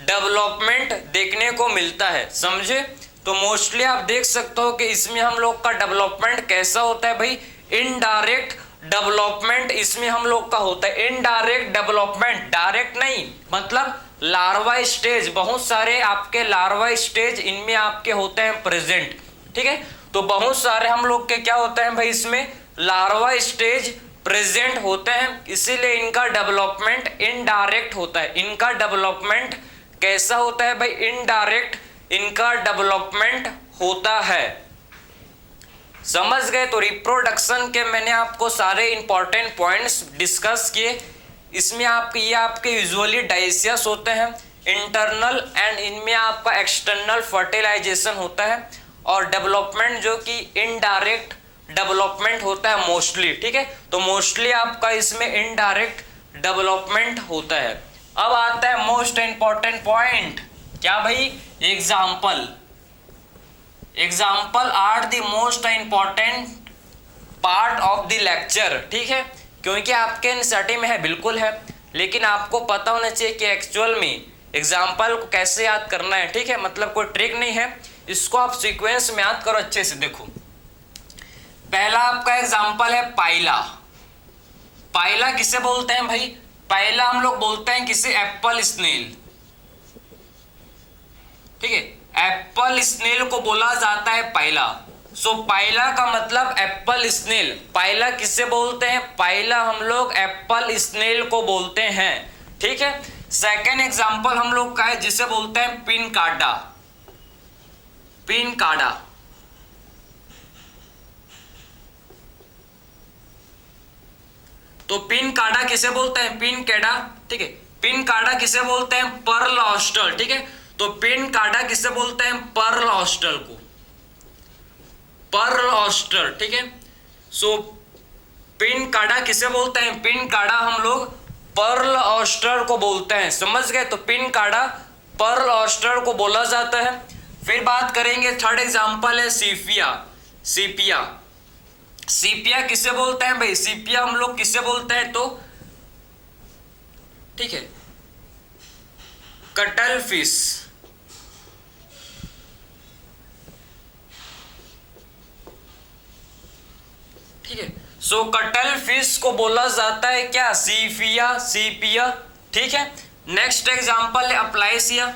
डेवलपमेंट देखने को मिलता है, समझे। तो मोस्टली आप देख सकते हो कि इसमें हम लोग का डेवलपमेंट कैसा होता है भाई, इनडायरेक्ट डेवलपमेंट इसमें हम लोग का होता है। इनडायरेक्ट डेवलपमेंट, डायरेक्ट नहीं, मतलब लार्वा स्टेज, बहुत सारे आपके लार्वा स्टेज इनमें आपके होते हैं प्रेजेंट, ठीक है। तो बहुत सारे हम लोग के क्या होते हैं भाई, इसमें लार्वा स्टेज प्रेजेंट होते हैं, इसीलिए इनका डेवलपमेंट इनडायरेक्ट होता है। इनका डेवलपमेंट कैसा होता है भाई, इनडायरेक्ट इनका डेवलपमेंट होता है, समझ गए। तो रिप्रोडक्शन के मैंने आपको सारे इंपॉर्टेंट पॉइंट्स डिस्कस किए। इसमें ये आपके यूजुअली डाइसियस होते हैं इंटरनल, एंड इनमें आपका एक्सटर्नल फर्टिलाइजेशन होता है, और डेवलपमेंट जो कि इनडायरेक्ट डेवलपमेंट होता है मोस्टली, ठीक है। तो मोस्टली आपका इसमें इनडायरेक्ट डेवलपमेंट होता है। अब आता है मोस्ट इंपॉर्टेंट पॉइंट, क्या भाई, example. Example are the most important part of the lecture, ठीक है। क्योंकि आपके एनसीईआरटी में है, बिल्कुल है, लेकिन आपको पता होना चाहिए कि एक्चुअल में एग्जाम्पल को कैसे याद करना है, ठीक है। मतलब कोई ट्रिक नहीं है, इसको आप सीक्वेंस में याद करो अच्छे से। देखो पहला आपका एग्जाम्पल है पाइला। पाइला किसे बोलते हैं भाई, पाइला हम लोग बोलते हैं किसे, एप्पल स्नेल, ठीक है। एप्पल स्नेल को बोला जाता है पाइला। सो पाइला का मतलब एप्पल स्नेल। पाइला किसे बोलते हैं, पाइला हम लोग एप्पल स्नेल को बोलते हैं, ठीक है। सेकेंड एग्जाम्पल हम लोग का है जिसे बोलते हैं पिनकाडा। पिनकाडा, तो पिनकाडा किसे बोलते हैं, पिनकाडा, ठीक है। पिनकाडा किसे बोलते हैं, पर्ल ऑस्टर, ठीक है। तो पिनकाडा किसे बोलते हैं, पर्ल ऑस्टर को, पर्ल ऑस्टर, ठीक है। सो पिनकाडा किसे बोलते हैं, पिनकाडा हम लोग पर्ल ऑस्टर को बोलते हैं, समझ गए। तो पिनकाडा पर्ल ऑस्टर को बोला जाता है। फिर बात करेंगे, थर्ड एग्जांपल है सीपिया। सीपिया, सीपिया किसे बोलते हैं भाई, सीपिया हम लोग किसे बोलते हैं, तो ठीक है, कटल फिश, ठीक है। सो कटल फिश को बोला जाता है क्या, सीपिया, सीपिया, ठीक है। नेक्स्ट एग्जांपल है अप्लाइसिया।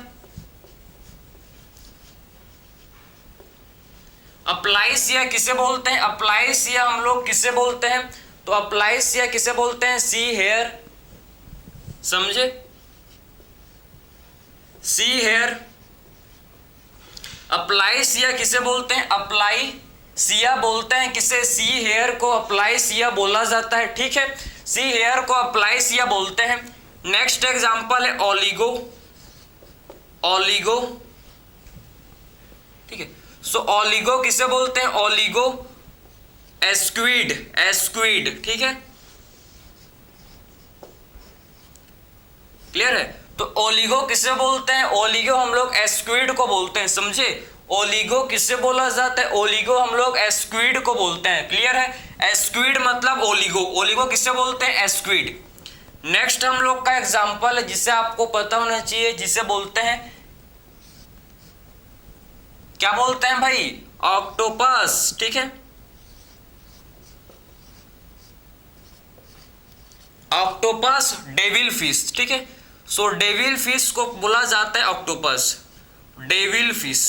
अप्लाइसिया किसे बोलते हैं, अप्लाइसिया हम लोग किसे बोलते हैं, तो अप्लाइसिया किसे बोलते हैं, सी हेयर, समझे, सी हेयर। अप्लाइसिया किसे बोलते हैं, अप्लाई सिया बोलते हैं किसे, सी हेयर को अप्लाई सिया बोला जाता है, ठीक है। सी हेयर को अप्लाई सिया बोलते हैं। नेक्स्ट एग्जांपल है ओलिगो। ओलिगो, ठीक है। सो ओलिगो किसे बोलते हैं, ओलिगो एस्क्विड, एस्क्विड, ठीक है, क्लियर है। तो ओलिगो किसे बोलते हैं, ओलिगो हम लोग एस्क्विड को बोलते हैं, समझे। ओलिगो किसे बोला जाता है, ओलिगो हम लोग एस्क्विड को बोलते हैं, क्लियर है। एस्क्विड मतलब ओलिगो, ओलिगो किसे बोलते हैं, एस्क्विड। नेक्स्ट हम लोग का एग्जांपल है जिसे आपको पता होना चाहिए, जिसे बोलते हैं, क्या बोलते हैं भाई, ऑक्टोपस, ठीक है। ऑक्टोपस, डेविल फिश, ठीक है। सो डेविल फिश को बोला जाता है ऑक्टोपस, डेविल फिश,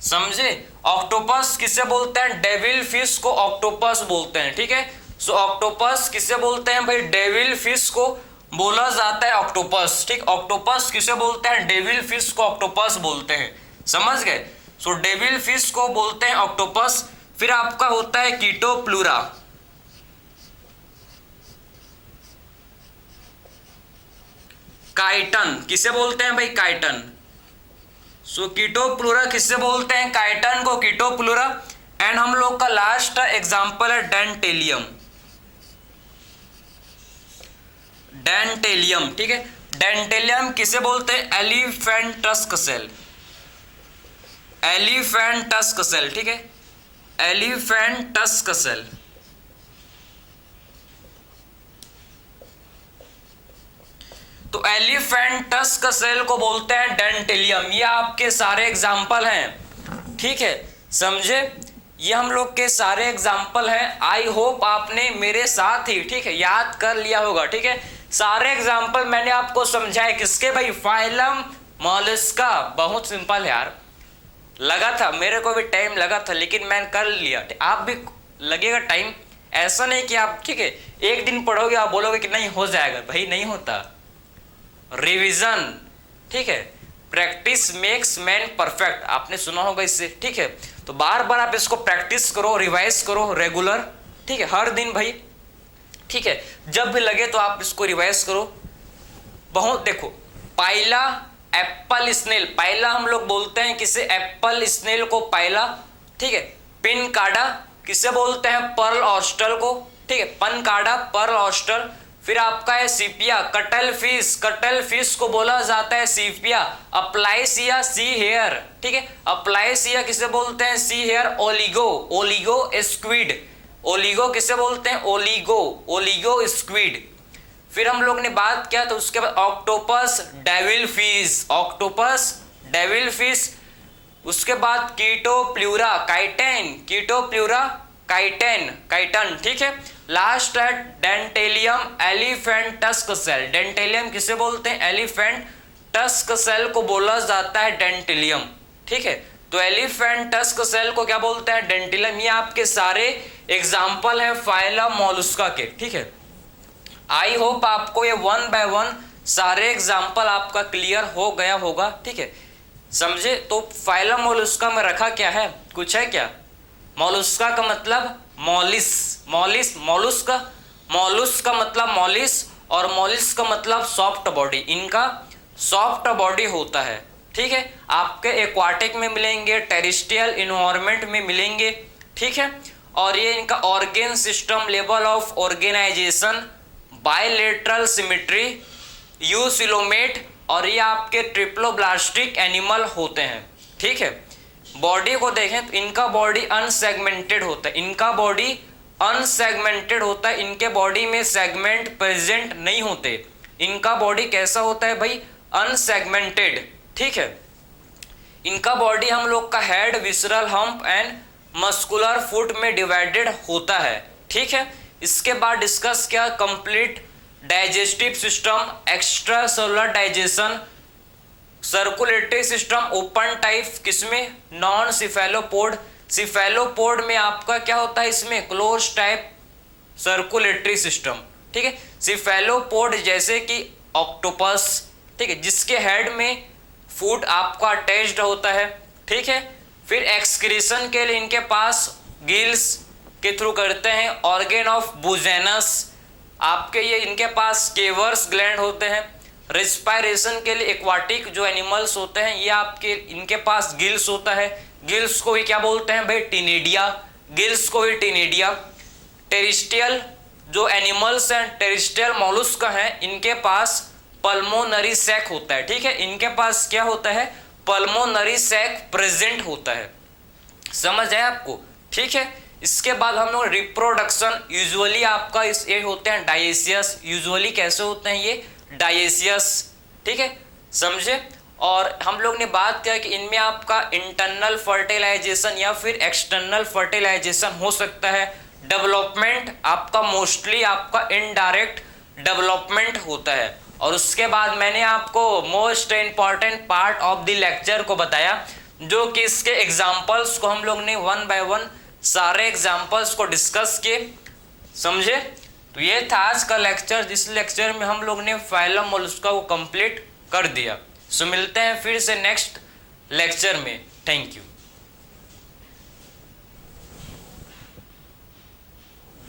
समझे। ऑक्टोपस किसे बोलते हैं? डेविल फिश को ऑक्टोपस बोलते हैं, ठीक है। सो ऑक्टोपस किसे बोलते हैं भाई? डेविल फिश को बोला जाता है ऑक्टोपस, ठीक। ऑक्टोपस किसे बोलते हैं? डेविल फिश को ऑक्टोपस बोलते हैं, समझ गए। सो डेविल फिश को बोलते हैं ऑक्टोपस। फिर आपका होता है कीटोप्लूरा, काइटन किसे बोलते हैं भाई? काइटन। सो कीटोप्लूरा किससे बोलते हैं? काइटन को कीटोप्लूरा। एंड हम लोग का लास्ट एग्जांपल है डेंटेलियम, डेंटेलियम, ठीक है। डेंटेलियम किसे बोलते हैं? Elephant tusk shell, elephant tusk shell, ठीक है। Elephant tusk shell. तो एलिफेंट टस्क सेल को बोलते हैं डेंटेलियम। ये आपके सारे एग्जाम्पल हैं, ठीक है, समझे। ये हम लोग के सारे एग्जाम्पल हैं। आई होप आपने मेरे साथ ही, ठीक है, याद कर लिया होगा, ठीक है। सारे एग्जाम्पल मैंने आपको समझाए किसके भाई? Phylum Mollusca. बहुत सिंपल है यार, लगा था मेरे को भी टाइम लगा था, लेकिन मैंने कर लिया। आप भी लगेगा टाइम, ऐसा नहीं कि आप, ठीक है, एक दिन पढ़ोगे आप बोलोगे कि नहीं हो जाएगा, भाई नहीं होता। रिवीजन, ठीक है, प्रैक्टिस मेक्स मैन परफेक्ट, आपने सुना होगा इससे, ठीक है। तो बार बार आप इसको प्रैक्टिस करो, रिवाइज करो रेगुलर, ठीक है, हर दिन भाई, ठीक है। जब भी लगे तो आप इसको रिवाइज करो। बहुत देखो, पाइला, एप्पल स्नेल, पाइला हम लोग बोलते हैं किसे? एप्पल स्नेल को पाइला, ठीक है। पिनकाडा किसे बोलते हैं? पर्ल ऑस्टर को, ठीक है, पनकाडा, पर्ल ऑस्टर। फिर आपका है सीपिया, कटल फिश, कटल फिश को बोला जाता है सीपिया। अप्लाइसिया, सी हेयर, ठीक है। अप्लाइसिया किसे बोलते हैं? Sea hare. Loligo, loligo squid, loligo किसे बोलते हैं? Loligo, loligo squid. फिर हम लोग ने बात किया तो उसके बाद octopus, devil fish, octopus, devil fish. उसके बाद chaetopleura, chiton, chaetopleura, chiton, chiton, ठीक है। लास्ट है dentalium, elephant tusk shell. Dentalium किसे बोलते हैं? एलिफेंट टस्क सेल को बोला जाता है डेंटेलियम, ठीक है। तो एलिफेंट टस्क सेल को क्या बोलते हैं? डेंटेलियम। ये आपके सारे एग्जाम्पल है फाइलम मोलस्का के, ठीक है। आई होप आपको ये वन बाय वन सारे एग्जाम्पल आपका क्लियर हो गया होगा, ठीक है, समझे। तो फाइलम मोलस्का में रखा क्या है? कुछ है क्या? मोलस्का का मतलब मॉलिस, मॉलिस, मोलस्का, मोलुस का मतलब मॉलिस, और मॉलिस का मतलब सॉफ्ट बॉडी। इनका सॉफ्ट बॉडी होता है, ठीक है। आपके एक्वाटिक में मिलेंगे, टेरेस्ट्रियल इन्वायरमेंट में मिलेंगे, ठीक है। और ये इनका organ system, level of organisation, bilateral symmetry, eucoelomate, और ये आपके ट्रिप्लोब्लास्टिक एनिमल होते हैं, ठीक है। बॉडी को देखें तो इनका बॉडी अनसेगमेंटेड होता है, इनका बॉडी अनसेगमेंटेड होता है, इनके बॉडी में सेगमेंट प्रेजेंट नहीं होते। इनका बॉडी कैसा होता है भाई? अनसेगमेंटेड, ठीक है। इनका बॉडी हम लोग का head, visceral, hump and muscular foot में डिवाइडेड होता है, ठीक है। इसके बाद डिस्कस किया complete digestive system, extracellular digestion, circulatory system, open type किसमें? Non cephalopod. सिफेलोपोड में आपका क्या होता है? इसमें क्लोज टाइप सर्कुलेटरी सिस्टम, ठीक है। सिफेलोपोड जैसे कि ऑक्टोपस, ठीक है, जिसके हेड में फूड आपका अटैच्ड होता है, ठीक है। फिर एक्सक्रीशन के लिए इनके पास गिल्स के थ्रू करते हैं। ऑर्गेन ऑफ बुजेनस, आपके ये इनके पास केवर्स ग्लैंड होते हैं। रेस्पिरेशन के लिए एक्वाटिक जो एनिमल्स होते हैं ये आपके इनके पास गिल्स होता है। गिल्स को ही क्या बोलते हैं भाई? टिनिडिया, गिल्स को ही टिनिडिया। टेरेस्ट्रियल जो एनिमल्स हैं, टेरेस्ट्रियल मोलस्का हैं, इनके पास पल्मोनरी सैक होता है, ठीक है। इनके पास क्या होता है? पल्मोनरी सैक प्रेजेंट होता है, समझ आया आपको, ठीक है। इसके बाद हम लोग रिप्रोडक्शन, यूजुअली आपका ये होते हैं डायेसियस, यूजुअली कैसे होते हैं ये? डायेसियस, ठीक है, समझे। और हम लोग ने बात किया कि इनमें आपका इंटरनल फर्टिलाइजेशन या फिर एक्सटर्नल फर्टिलाइजेशन हो सकता है, डेवलपमेंट आपका मोस्टली आपका इनडायरेक्ट डेवलपमेंट होता है। और उसके बाद मैंने आपको most important part of the lecture को बताया, जो कि इसके एग्जांपल्स को हम लोग ने वन बाय वन सारे एग्जांपल्स को डिस्कस किए, समझे। तो ये था आज का लेक्चर, जिस लेक्चर में हम लोग ने फाइलम मोलस्का को कंप्लीट कर दिया। सो मिलते हैं फिर से नेक्स्ट लेक्चर में। Thank you.